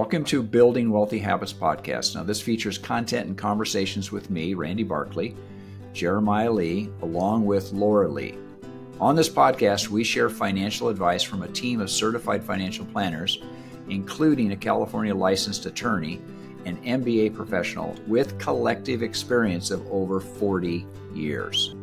Welcome to Building Wealthy Habits podcast. Now, this features content and conversations with me, Randy Barkley, Jeremiah Lee, along with Laura Lee. On this podcast, we share financial advice from a team of certified financial planners, including a California licensed attorney, an MBA professional with collective experience of over 40 years.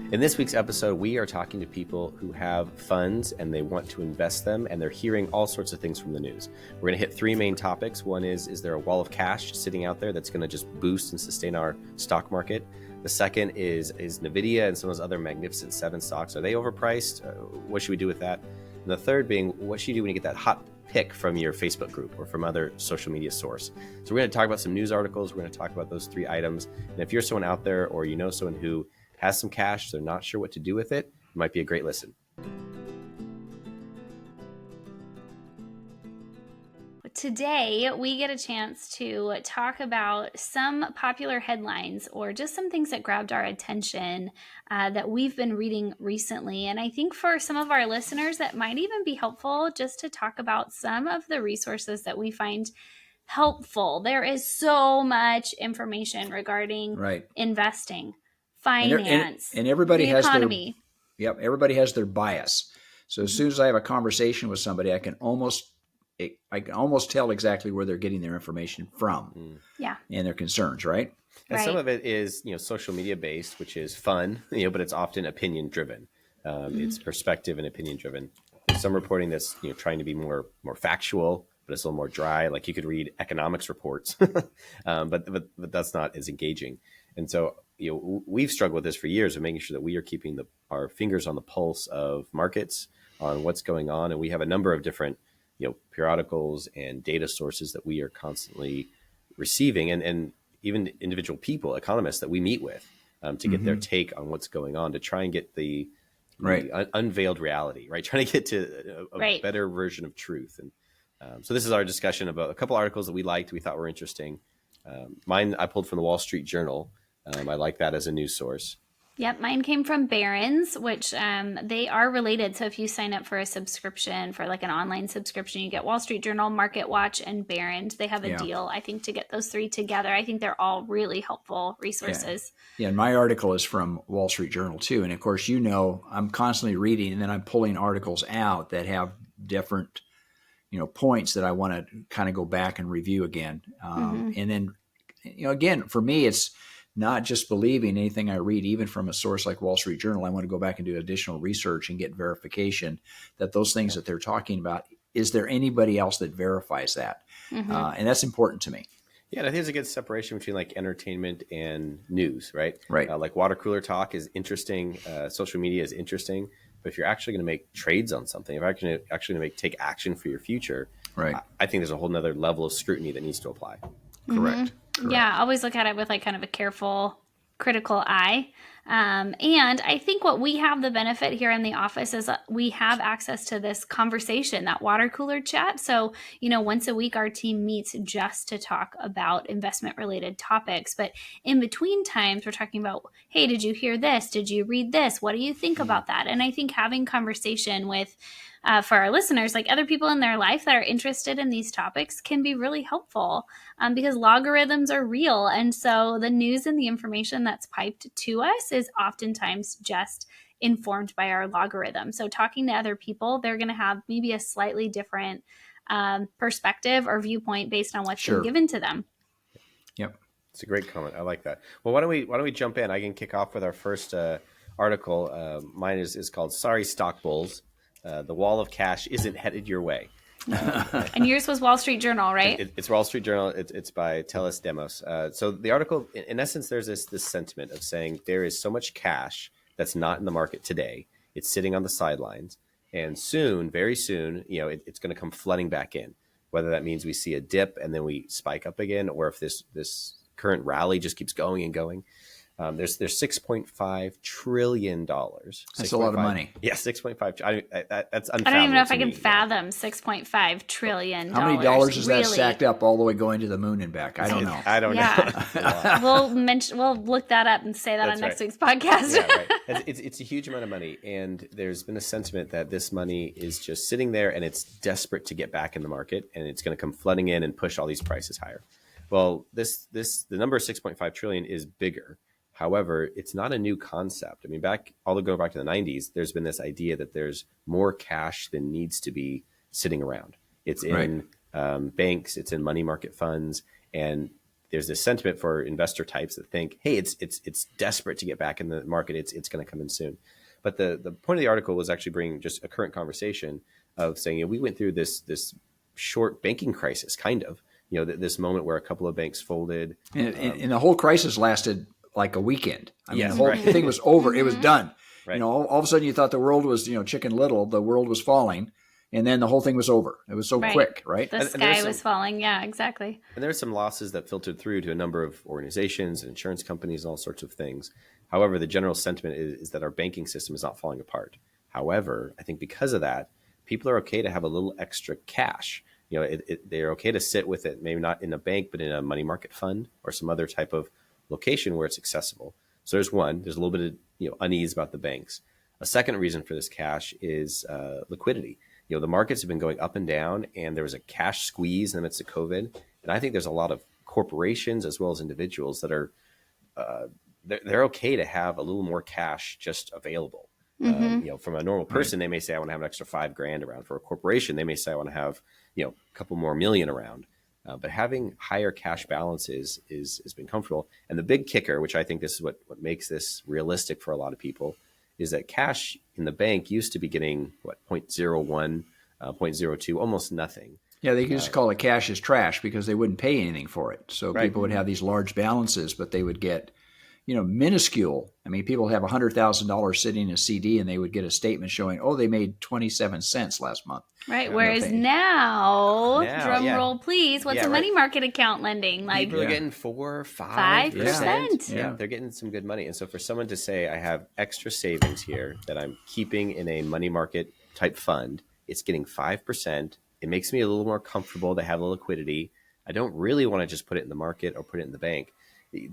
In this week's episode, we are talking to people who have funds and they want to invest them, and they're hearing all sorts of things from the news. We're going to hit three main topics. One is there a wall of cash sitting out there that's going to just boost and sustain our stock market? The second is NVIDIA and some of those other Magnificent Seven stocks, are they overpriced? What should we do with that? And the third being, what should you do when you get that hot pick from your Facebook group or from other social media source? So we're going to talk about some news articles. We're going to talk about those three items. And if you're someone out there or you know someone who has some cash, they're not sure what to do with it, it might be a great listen. Today, we get a chance to talk about some popular headlines or just some things that grabbed our attention that we've been reading recently. And I think for some of our listeners, that might even be helpful just to talk about some of the resources that we find helpful. There is so much information regarding investing, finance, and everybody the has economy. Everybody has their bias. So as soon as I have a conversation with somebody, I can almost tell exactly where they're getting their information from. And their concerns, right? And some of it is, social media based, which is fun, but it's often opinion driven. It's perspective and opinion driven. There's some reporting that's, trying to be more factual, but it's a little more dry. Like you could read economics reports, but that's not as engaging. And so, we've struggled with this for years of making sure that we are keeping our fingers on the pulse of markets, on what's going on. And we have a number of different, periodicals and data sources that we are constantly receiving, and even individual people, economists that we meet with to get their take on what's going on, to try and get the unveiled reality, right? Trying to get to a better version of truth. And so this is our discussion about a couple articles that we liked, we thought were interesting. Mine I pulled from the Wall Street Journal. I like that as a news source. Yep, mine came from Barron's, which they are related. So if you sign up for a subscription, for like an online subscription, you get Wall Street Journal, Market Watch, and Barron's. They have a deal, I think, to get those three together. I think they're all really helpful resources. Yeah, and my article is from Wall Street Journal too. And of course, I'm constantly reading, and then I'm pulling articles out that have different points that I want to kind of go back and review again. And then, again, for me, it's not just believing anything I read, even from a source like Wall Street Journal. I want to go back and do additional research and get verification that those things that they're talking about, is there anybody else that verifies that? And that's important to me. Yeah, and I think there's a good separation between like entertainment and news, right? Right. Like water cooler talk is interesting. Social media is interesting. But if you're actually going to make trades on something, if you're actually going to take action for your future, I think there's a whole nother level of scrutiny that needs to apply. Correct. Yeah, I always look at it with like kind of a careful, critical eye. And I think what we have the benefit here in the office is we have access to this conversation, that water cooler chat. So, once a week our team meets just to talk about investment related topics. But in between times, we're talking about, hey, did you hear this? Did you read this? What do you think about that? And I think having conversation with for our listeners, like other people in their life that are interested in these topics, can be really helpful because logarithms are real. And so the news and the information that's piped to us is oftentimes just informed by our logarithm. So talking to other people, they're going to have maybe a slightly different perspective or viewpoint based on what's been given to them. Yep. It's a great comment. I like that. Well, why don't we jump in? I can kick off with our first article. Mine is called "Sorry, Stock Bulls. The wall of cash isn't headed your way." And yours was Wall Street Journal, right? It's Wall Street Journal. It's by Teles Demos. So the article, in essence, there's this sentiment of saying there is so much cash that's not in the market today. It's sitting on the sidelines, and soon, very soon, it's going to come flooding back in. Whether that means we see a dip and then we spike up again, or if this current rally just keeps going and going. There's $6.5 trillion. That's a lot of money. Yeah, 6.5. That's unfathomable. I don't even know if I to can me. fathom $6.5 trillion. How many dollars is really? that stacked up all the way going to the moon and back? I don't know. I don't Yeah. know. We'll look that up and say that That's on next right. week's podcast. Yeah, right. It's a huge amount of money, and there's been a sentiment that this money is just sitting there and it's desperate to get back in the market, and it's going to come flooding in and push all these prices higher. Well, the number 6.5 trillion is bigger. However, it's not a new concept. I mean, go back to the 90s, there's been this idea that there's more cash than needs to be sitting around. It's in banks, it's in money market funds, and there's this sentiment for investor types that think, hey, it's desperate to get back in the market. It's going to come in soon. But the point of the article was actually bringing just a current conversation of saying, we went through this short banking crisis, kind of, this moment where a couple of banks folded. And the whole crisis lasted like a weekend. I mean, Yes, the whole right. thing was over. It was done. Right. All of a sudden you thought the world was, Chicken Little, the world was falling. And then the whole thing was over. It was so quick, right? The sky was falling. Yeah, exactly. And there are some losses that filtered through to a number of organizations and insurance companies, all sorts of things. However, the general sentiment is that our banking system is not falling apart. However, I think because of that, people are okay to have a little extra cash. They're okay to sit with it, maybe not in a bank, but in a money market fund or some other type of location where it's accessible. So there's a little bit of unease about the banks. A second reason for this cash is liquidity. The markets have been going up and down, and there was a cash squeeze in the midst of COVID. And I think there's a lot of corporations as well as individuals that are they're okay to have a little more cash just available. From a normal person, they may say, I want to have an extra $5,000 around. For a corporation, they may say, I want to have a couple more million around. But having higher cash balances has been comfortable. And the big kicker, which I think this is what makes this realistic for a lot of people, is that cash in the bank used to be getting 0.01, 0.02, almost nothing. Yeah, they used to call it cash is trash because they wouldn't pay anything for it. So people would have these large balances, but they would get, minuscule. I mean, people have $100,000 sitting in a CD and they would get a statement showing, they made 27 cents last month. Right. Whereas now drum roll, please. What's a money market account lending? Like people are getting 4 or 5%. Yeah. They're getting some good money. And so for someone to say, I have extra savings here that I'm keeping in a money market type fund, it's getting 5%. It makes me a little more comfortable to have the liquidity. I don't really want to just put it in the market or put it in the bank.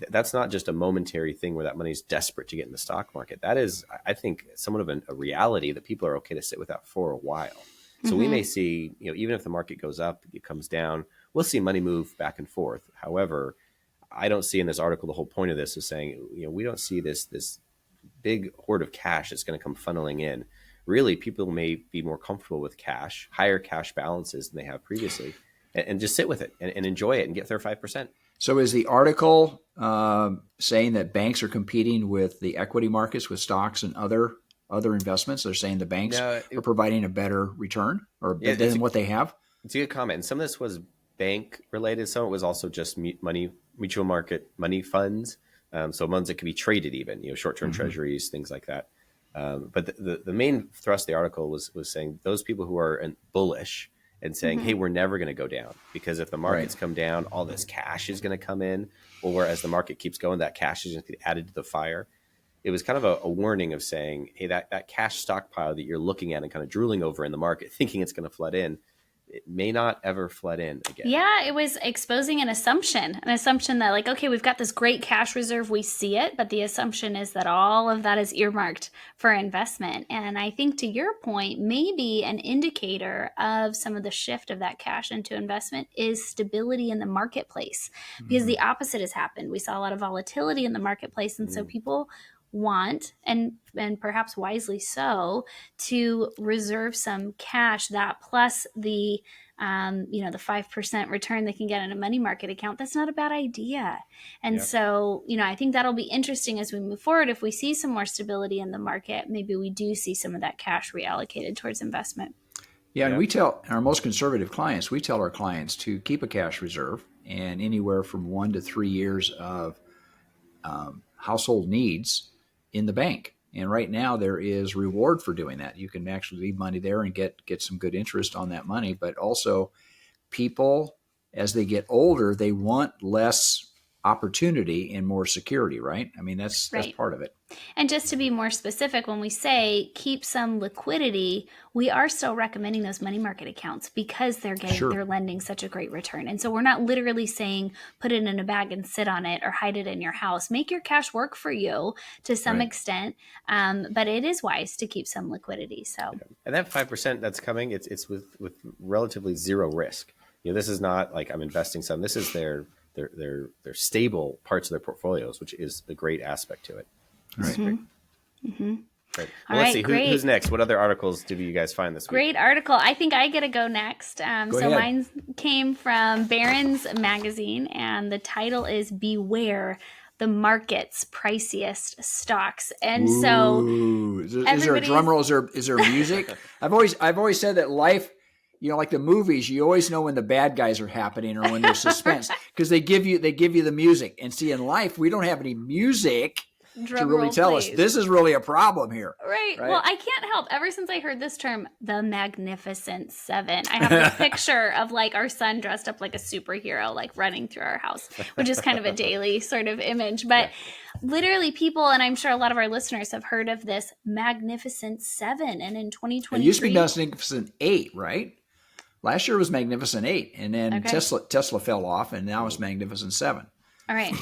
That's not just a momentary thing where that money is desperate to get in the stock market. That is, I think, somewhat of a reality that people are okay to sit with that for a while. So we may see, even if the market goes up, it comes down, we'll see money move back and forth. However, I don't see in this article, the whole point of this is saying, we don't see this big hoard of cash that's going to come funneling in. Really, people may be more comfortable with cash, higher cash balances than they have previously, and just sit with it and enjoy it and get their 5%. So is the article saying that banks are competing with the equity markets, with stocks and other investments? They're saying the banks are providing a better return than what they have? It's a good comment. And some of this was bank related. Some of it was also just mutual market money funds. So ones that could be traded even, short-term treasuries, things like that. But the main thrust of the article was saying those people who are bullish and saying, hey, we're never going to go down, because if the markets come down, all this cash is going to come in. Or whereas the market keeps going, that cash is going to be added to the fire. It was kind of a warning of saying, hey, that cash stockpile that you're looking at and kind of drooling over in the market, thinking it's going to flood in, it may not ever flood in again. Yeah, it was exposing an assumption that like, okay, we've got this great cash reserve, we see it, but the assumption is that all of that is earmarked for investment. And I think to your point, maybe an indicator of some of the shift of that cash into investment is stability in the marketplace, because the opposite has happened. We saw a lot of volatility in the marketplace, and so people want, and perhaps wisely so, to reserve some cash, that plus the the 5% return they can get in a money market account. That's not a bad idea. And so, I think that'll be interesting as we move forward. If we see some more stability in the market, maybe we do see some of that cash reallocated towards investment. Yeah, and we tell our most conservative clients, we tell our clients to keep a cash reserve, and anywhere from 1 to 3 years of household needs in the bank. And right now there is reward for doing that. You can actually leave money there and get some good interest on that money. But also people, as they get older, they want less opportunity and more security, right? I mean, that's Right. part of it. And just to be more specific, when we say keep some liquidity, we are still recommending those money market accounts because they're lending such a great return. And so we're not literally saying put it in a bag and sit on it or hide it in your house. Make your cash work for you to some extent, but it is wise to keep some liquidity. So, and that 5% that's coming, it's with relatively zero risk. This is not like I'm investing some. This is their stable parts of their portfolios, which is the great aspect to it. Right. Mm-hmm. Right. Well, let's see who's next. What other articles did you guys find this week? Great article. I think I get to go next. Go so ahead. mine came from Barron's magazine, and the title is "Beware the Market's Priciest Stocks." And so, is there a drum roll? Is there music? I've always said that life, like the movies, you always know when the bad guys are happening or when there's suspense because they give you the music. And see, in life, we don't have any music to really tell us this is really a problem here. Right. Well, I can't help. Ever since I heard this term, the Magnificent Seven, I have this picture of like our son dressed up like a superhero, like running through our house, which is kind of a daily sort of image. But literally people, and I'm sure a lot of our listeners have heard of this Magnificent Seven. And in 2023... It used to be Magnificent Eight, right? Last year was Magnificent Eight. And then Tesla fell off, and now it's Magnificent Seven. All right.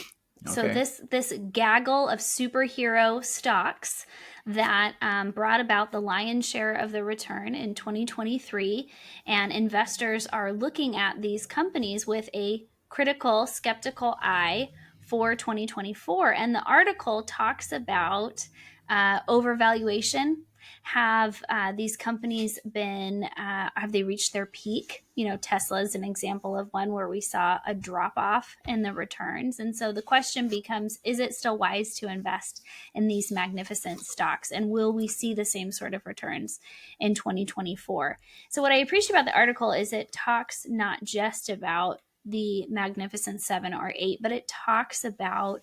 So this gaggle of superhero stocks that brought about the lion's share of the return in 2023, and investors are looking at these companies with a critical, skeptical eye for 2024. And the article talks about overvaluation. Have these companies been, have they reached their peak? Tesla is an example of one where we saw a drop off in the returns. And so the question becomes, is it still wise to invest in these magnificent stocks? And will we see the same sort of returns in 2024? So what I appreciate about the article is it talks not just about the Magnificent 7 or 8, but it talks about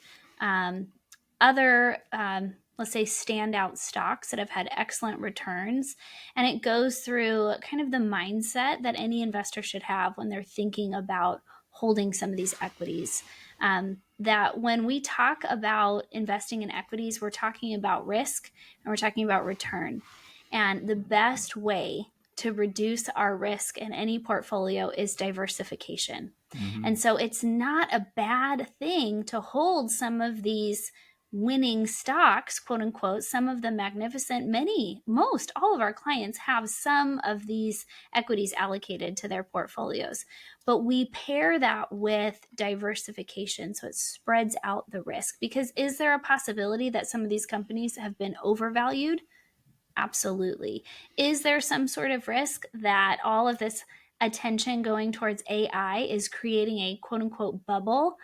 other let's say standout stocks that have had excellent returns. And it goes through kind of the mindset that any investor should have when they're thinking about holding some of these equities. That when we talk about investing in equities, we're talking about risk and we're talking about return. And the best way to reduce our risk in any portfolio is diversification. Mm-hmm. And so it's not a bad thing to hold some of these winning stocks, quote unquote, some of the magnificent, most, all of our clients have some of these equities allocated to their portfolios. But we pair that with diversification so it spreads out the risk. Because is there a possibility that some of these companies have been overvalued? Absolutely. Is there some sort of risk that all of this attention going towards AI is creating a quote unquote bubble?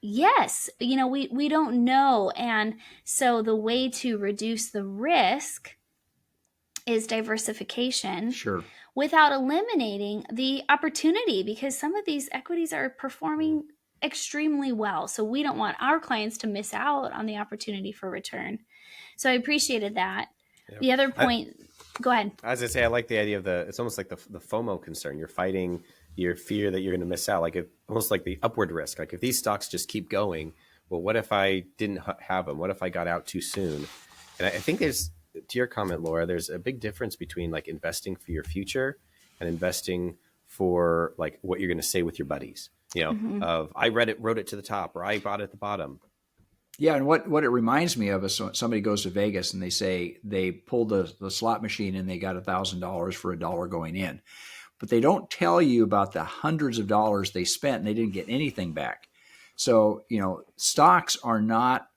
Yes, we don't know. And so the way to reduce the risk is diversification. Sure. Without eliminating the opportunity, because some of these equities are performing extremely well. So we don't want our clients to miss out on the opportunity for return. So I appreciated that. Yep. The other point, go ahead. As I say, I like the idea of it's almost like the FOMO concern. You're fighting your fear that you're going to miss out, almost like the upward risk. Like if these stocks just keep going, well, what if I didn't have them? What if I got out too soon? And I think there's, to your comment, Laura, there's a big difference between like investing for your future and investing for like what you're going to say with your buddies, mm-hmm. of I wrote it to the top or I bought it at the bottom. Yeah. And what it reminds me of is somebody goes to Vegas and they say they pulled the slot machine and they got $1,000 for $1 going in. But they don't tell you about the hundreds of dollars they spent and they didn't get anything back. So, stocks are not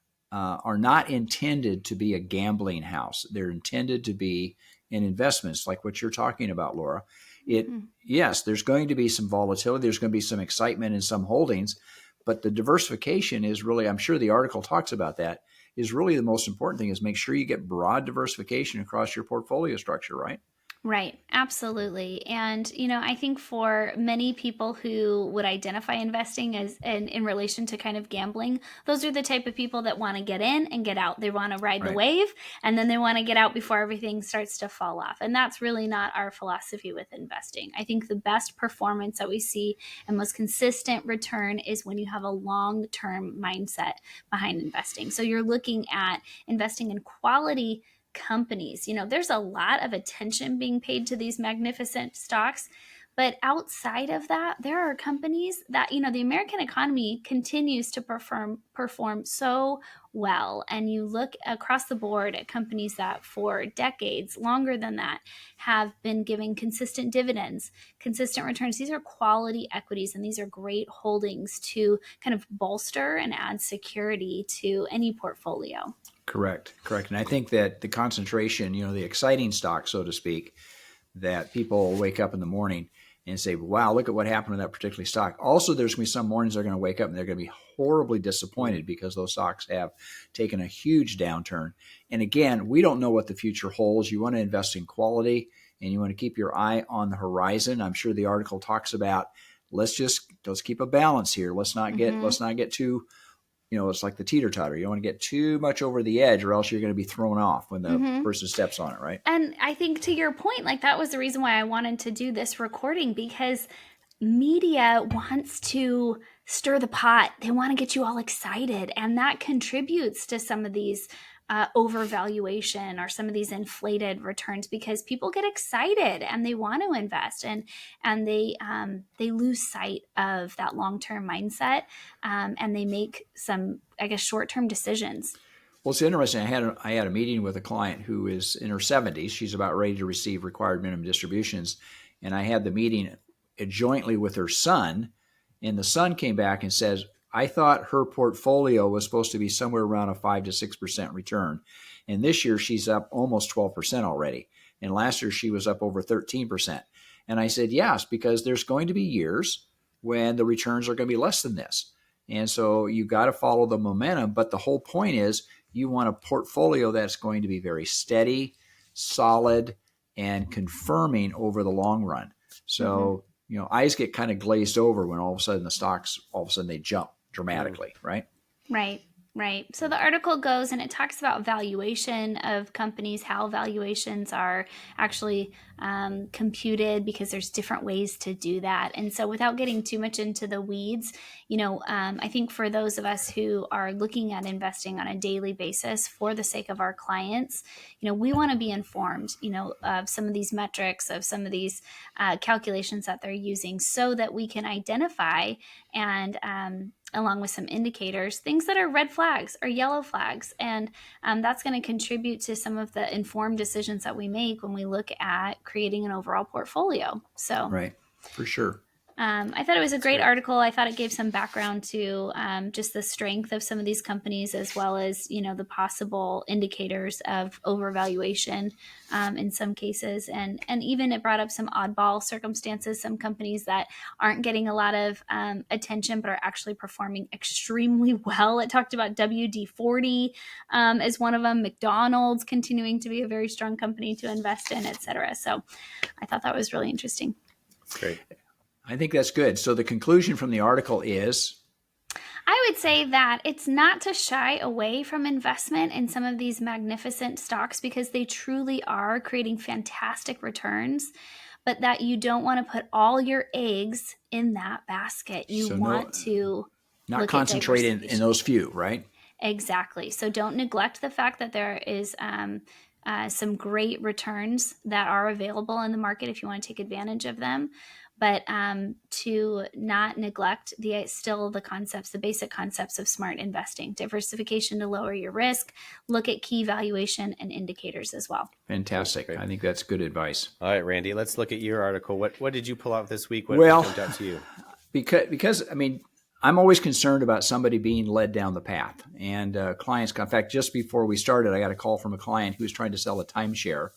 intended to be a gambling house. They're intended to be an investment. It's like what you're talking about, Laura. Yes, there's going to be some volatility. There's going to be some excitement in some holdings, but the diversification is really, I'm sure the article talks about that, is really the most important thing is make sure you get broad diversification across your portfolio structure, right? Right, absolutely. And, I think for many people who would identify investing as in relation to kind of gambling, those are the type of people that want to get in and get out. They want to ride the Right. wave, and then they want to get out before everything starts to fall off. And that's really not our philosophy with investing. I think the best performance that we see and most consistent return is when you have a long-term mindset behind investing. So you're looking at investing in quality companies. There's a lot of attention being paid to these magnificent stocks. But outside of that, there are companies that, the American economy continues to perform so well. And you look across the board at companies that for decades, longer than that, have been giving consistent dividends, consistent returns. These are quality equities, and these are great holdings to kind of bolster and add security to any portfolio. Correct. And I think that the concentration, the exciting stock, so to speak, that people wake up in the morning and say, wow, look at what happened to that particular stock. Also, there's going to be some mornings they're going to wake up and they're going to be horribly disappointed because those stocks have taken a huge downturn. And again, we don't know what the future holds. You want to invest in quality and you want to keep your eye on the horizon. I'm sure the article talks about let's keep a balance here. Let's not get too, it's like the teeter-totter. You don't want to get too much over the edge or else you're going to be thrown off when the person steps on it, right? And I think to your point, like that was the reason why I wanted to do this recording, because media wants to stir the pot. They want to get you all excited. And that contributes to some of these overvaluation or some of these inflated returns, because people get excited and they want to invest, and they lose sight of that long-term mindset, and they make some, I guess, short-term decisions. Well, it's interesting. I had a meeting with a client who is in her 70s. She's about ready to receive required minimum distributions, and I had the meeting jointly with her son, and the son came back and says, I thought her portfolio was supposed to be somewhere around a 5 to 6% return. And this year she's up almost 12% already. And last year she was up over 13%. And I said, yes, because there's going to be years when the returns are going to be less than this. And so you got to follow the momentum. But the whole point is you want a portfolio that's going to be very steady, solid, and confirming over the long run. So, eyes get kind of glazed over when all of a sudden the stocks, they jump dramatically, right? Right. So the article goes and it talks about valuation of companies, how valuations are actually computed, because there's different ways to do that. And so without getting too much into the weeds, I think for those of us who are looking at investing on a daily basis for the sake of our clients, we want to be informed, of some of these metrics, of some of these calculations that they're using, so that we can identify and along with some indicators, things that are red flags or yellow flags. And that's going to contribute to some of the informed decisions that we make when we look at creating an overall portfolio. So, right, for sure. I thought it was a great article. I thought it gave some background to just the strength of some of these companies, as well as, the possible indicators of overvaluation in some cases. And even it brought up some oddball circumstances, some companies that aren't getting a lot of attention, but are actually performing extremely well. It talked about WD-40 as one of them, McDonald's continuing to be a very strong company to invest in, et cetera. So I thought that was really interesting. Great. I think that's good. So the conclusion from the article is? I would say that it's not to shy away from investment in some of these magnificent stocks, because they truly are creating fantastic returns, but that you don't want to put all your eggs in that basket. You want to not concentrate in those few, right? Exactly. So don't neglect the fact that there is some great returns that are available in the market if you want to take advantage of them. But to not neglect the basic concepts of smart investing, diversification to lower your risk, look at key valuation and indicators as well. Fantastic. I think that's good advice. All right, Randy, let's look at your article. What did you pull out this week? What jumped out to you? Because I'm always concerned about somebody being led down the path. And clients, in fact, just before we started, I got a call from a client who was trying to sell a timeshare.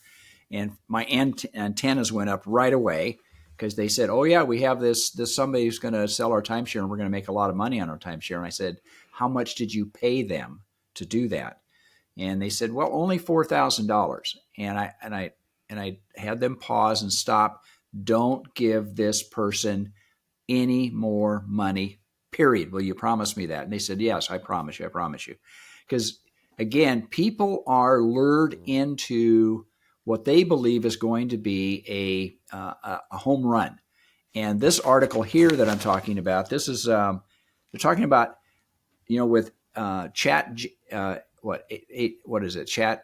And my antennas went up right away, because they said, oh, yeah, we have this somebody who's going to sell our timeshare and we're going to make a lot of money on our timeshare. And I said, how much did you pay them to do that? And they said, well, only $4,000. And I had them pause and stop. Don't give this person any more money, period. Will you promise me that? And they said, yes, I promise you. I promise you. Because again, people are lured into what they believe is going to be a home run. And this article here that I'm talking about, this is they're talking about, with chat, what is it? Chat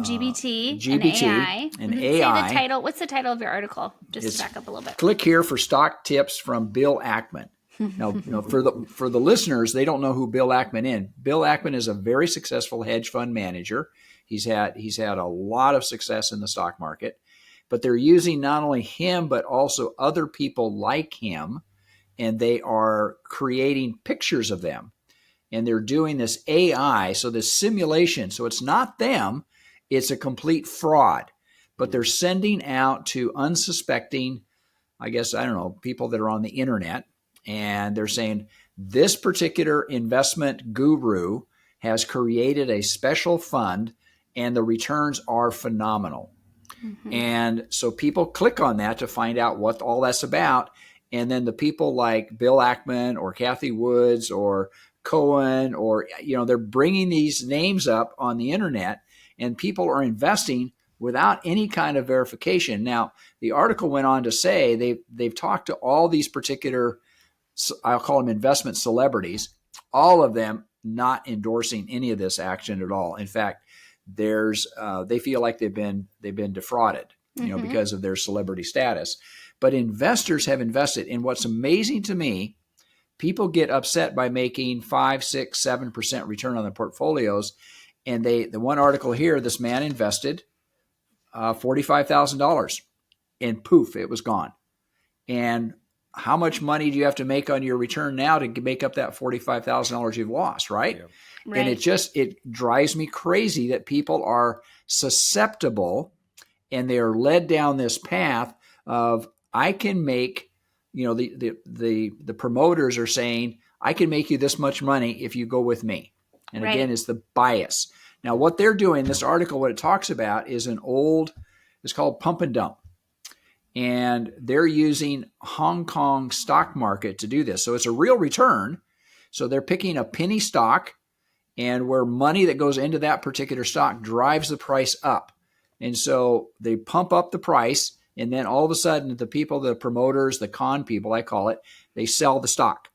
GBT, GBT and AI. and Say AI. the title. What's the title of your article? Just to back up a little bit. Click here for stock tips from Bill Ackman. Now, for the listeners, they don't know who Bill Ackman is. Bill Ackman is a very successful hedge fund manager. He's had a lot of success in the stock market, but they're using not only him but also other people like him, and they are creating pictures of them, and they're doing this AI, so this simulation. So it's not them; it's a complete fraud. But they're sending out to unsuspecting, I guess, I don't know, people that are on the internet. And they're saying this particular investment guru has created a special fund and the returns are phenomenal. Mm-hmm. And so people click on that to find out what all that's about. And then the people like Bill Ackman or Kathy Woods or Cohen, or, they're bringing these names up on the internet, and people are investing without any kind of verification. Now, the article went on to say they've talked to all these particular, I'll call them investment celebrities, all of them not endorsing any of this action at all. In fact, they feel like they've been defrauded, because of their celebrity status. But investors have invested. And what's amazing to me, people get upset by making 5, 6, 7% return on their portfolios. And the one article here, this man invested $45,000, and poof, it was gone. And how much money do you have to make on your return now to make up that $45,000 you've lost, right? Yeah. Right? And it drives me crazy that people are susceptible and they are led down this path of, I can make, the promoters are saying, I can make you this much money if you go with me. And again, it's the bias. Now, what they're doing, this article, what it talks about is it's called pump and dump. And they're using Hong Kong stock market to do this. So it's a real return. So they're picking a penny stock, and where money that goes into that particular stock drives the price up. And so they pump up the price, and then all of a sudden the people, the promoters, the con people, I call it, they sell the stock.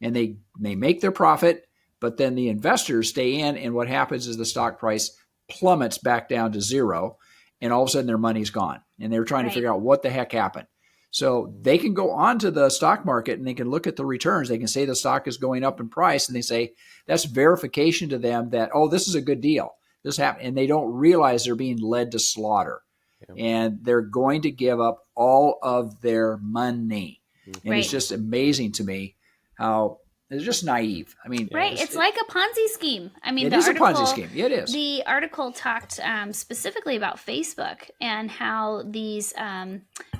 And they make their profit, but then the investors stay in, and what happens is the stock price plummets back down to zero, and all of a sudden their money's gone. And they're trying to figure out what the heck happened. So they can go onto the stock market and they can look at the returns. They can say the stock is going up in price, and they say that's verification to them that, oh, this is a good deal. This happened. And they don't realize they're being led to slaughter. Yeah. And they're going to give up all of their money. And it's just amazing to me how it's just naive. I mean, it's like a Ponzi scheme. I mean, it is a Ponzi scheme. It is. The article talked specifically about Facebook and how these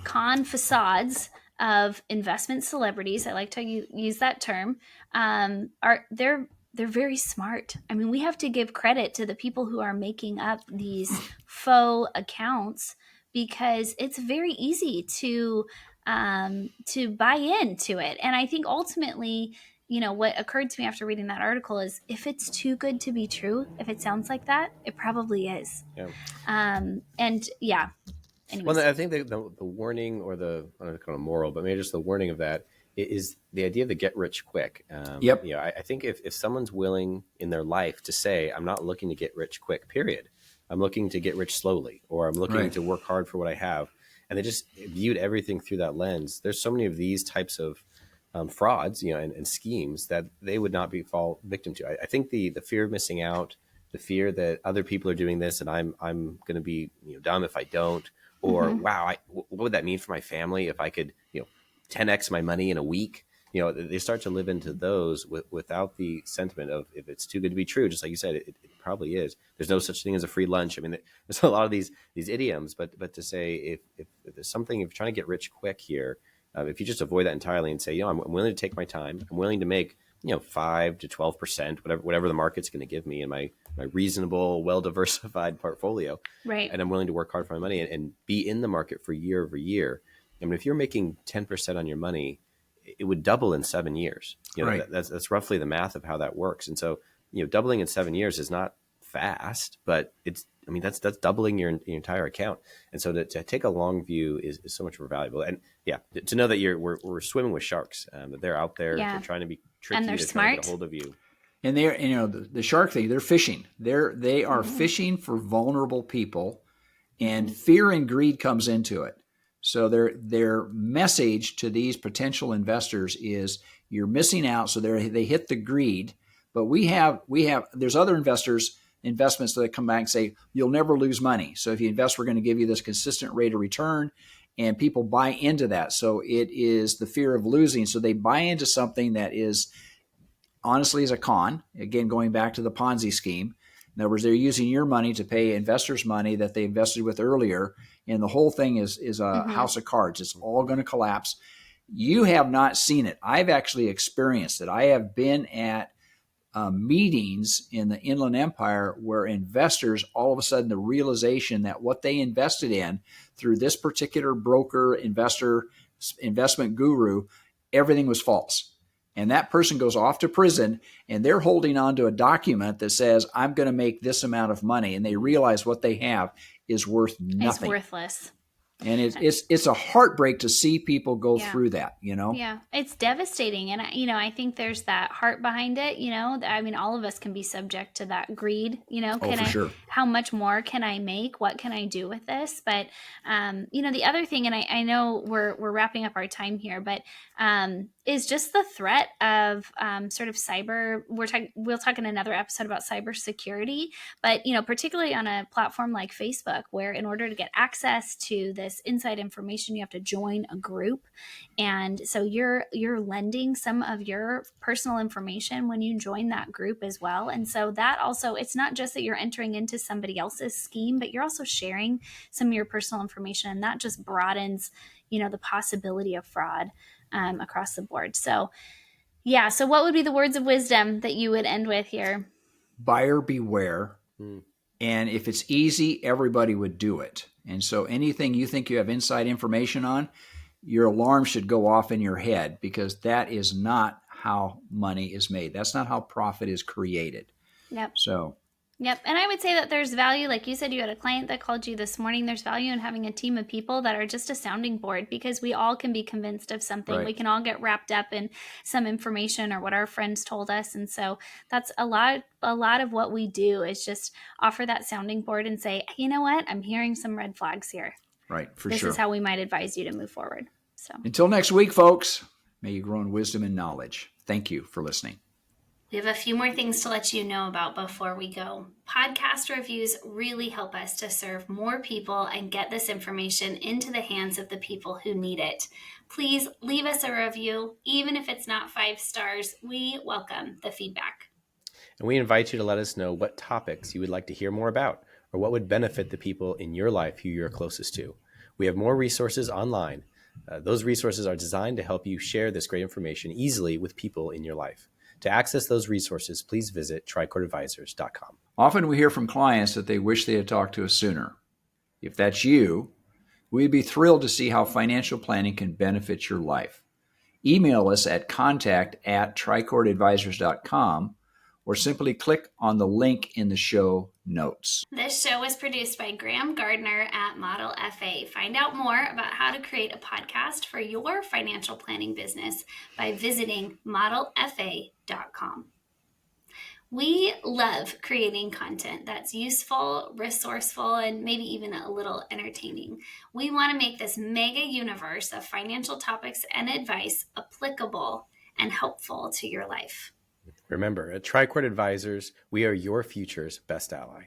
con facades of investment celebrities, I like to use that term, they're very smart. I mean, we have to give credit to the people who are making up these faux accounts, because it's very easy to buy into it. And I think ultimately, what occurred to me after reading that article is, if it's too good to be true, if it sounds like that, it probably is. Yeah. Anyways. Well, I think the warning, or the, I don't know, kind of moral, but maybe just the warning of that is the idea of the get rich quick. Yep. I think if someone's willing in their life to say, I'm not looking to get rich quick, period. I'm looking to get rich slowly, or I'm looking to work hard for what I have. And they just viewed everything through that lens. There's so many of these types of frauds, and schemes that they would not fall victim to. I think the fear of missing out, the fear that other people are doing this and I'm going to be dumb if I don't, or wow, what would that mean for my family if I could 10x my money in a week? They start to live into those without the sentiment of, if it's too good to be true, just like you said, it probably is. There's no such thing as a free lunch. I mean, there's a lot of these idioms, but to say if there's something, if you're trying to get rich quick here, if you just avoid that entirely and say, I'm willing to take my time, I'm willing to make 5 to 12%, whatever the market's going to give me in my reasonable, well-diversified portfolio. Right. And I'm willing to work hard for my money and be in the market for year over year. I mean, if you're making 10% on your money, it would double in 7 years. Right. That's roughly the math of how that works. And so, doubling in 7 years is not fast, but that's doubling your entire account. And so to take a long view is so much more valuable. And to know that we're swimming with sharks, that they're out there, they're trying to be tricky, and they're trying smart to get a hold of you. And they're, the shark thing, they're fishing. They are fishing for vulnerable people, and fear and greed comes into it. So their message to these potential investors is you're missing out. So they hit the greed, but there's other investments that come back and say, you'll never lose money. So if you invest, we're going to give you this consistent rate of return, and people buy into that. So it is the fear of losing. So they buy into something that is honestly is a con. Again, going back to the Ponzi scheme. In other words, they're using your money to pay investors' money that they invested with earlier, and the whole thing is a house of cards. It's all going to collapse. You have not seen it. I've actually experienced it. I have been at meetings in the Inland Empire where investors, all of a sudden, the realization that what they invested in through this particular broker, investment guru, everything was false. And that person goes off to prison, and they're holding on to a document that says, I'm going to make this amount of money. And they realize what they have is worth nothing. It's worthless. And it's a heartbreak to see people go through that, Yeah, it's devastating. And, I think there's that heart behind it, I mean, all of us can be subject to that greed, sure. How much more can I make? What can I do with this? But, the other thing, and I know we're wrapping up our time here, but is just the threat of sort of cyber. We'll talk in another episode about cybersecurity, but, particularly on a platform like Facebook, where in order to get access to this inside information, you have to join a group. And so you're lending some of your personal information when you join that group as well. And so that also, it's not just that you're entering into somebody else's scheme, but you're also sharing some of your personal information. And that just broadens, the possibility of fraud across the board. So so what would be the words of wisdom that you would end with here? Buyer beware. And if it's easy, everybody would do it. And so anything you think you have inside information on, your alarm should go off in your head, because that is not how money is made. That's not how profit is created. Yep. Yep. And I would say that there's value. Like you said, you had a client that called you this morning. There's value in having a team of people that are just a sounding board, because we all can be convinced of something. Right. We can all get wrapped up in some information or what our friends told us. And so that's a lot of what we do is just offer that sounding board and say, you know what? I'm hearing some red flags here. Right. For this sure. Is how we might advise you to move forward. So until next week, folks, may you grow in wisdom and knowledge. Thank you for listening. We have a few more things to let you know about before we go. Podcast reviews really help us to serve more people and get this information into the hands of the people who need it. Please leave us a review. Even if it's not 5 stars, we welcome the feedback. And we invite you to let us know what topics you would like to hear more about, or what would benefit the people in your life who you're closest to. We have more resources online. Those resources are designed to help you share this great information easily with people in your life. To access those resources, please visit trichordadvisors.com. Often we hear from clients that they wish they had talked to us sooner. If that's you, we'd be thrilled to see how financial planning can benefit your life. Email us at contact@trichordadvisors.com, or simply click on the link in the show notes. This show was produced by Graham Gardner at Model FA. Find out more about how to create a podcast for your financial planning business by visiting modelfa.com. We love creating content that's useful, resourceful, and maybe even a little entertaining. We want to make this mega universe of financial topics and advice applicable and helpful to your life. Remember, at Trichord Advisors, we are your future's best ally.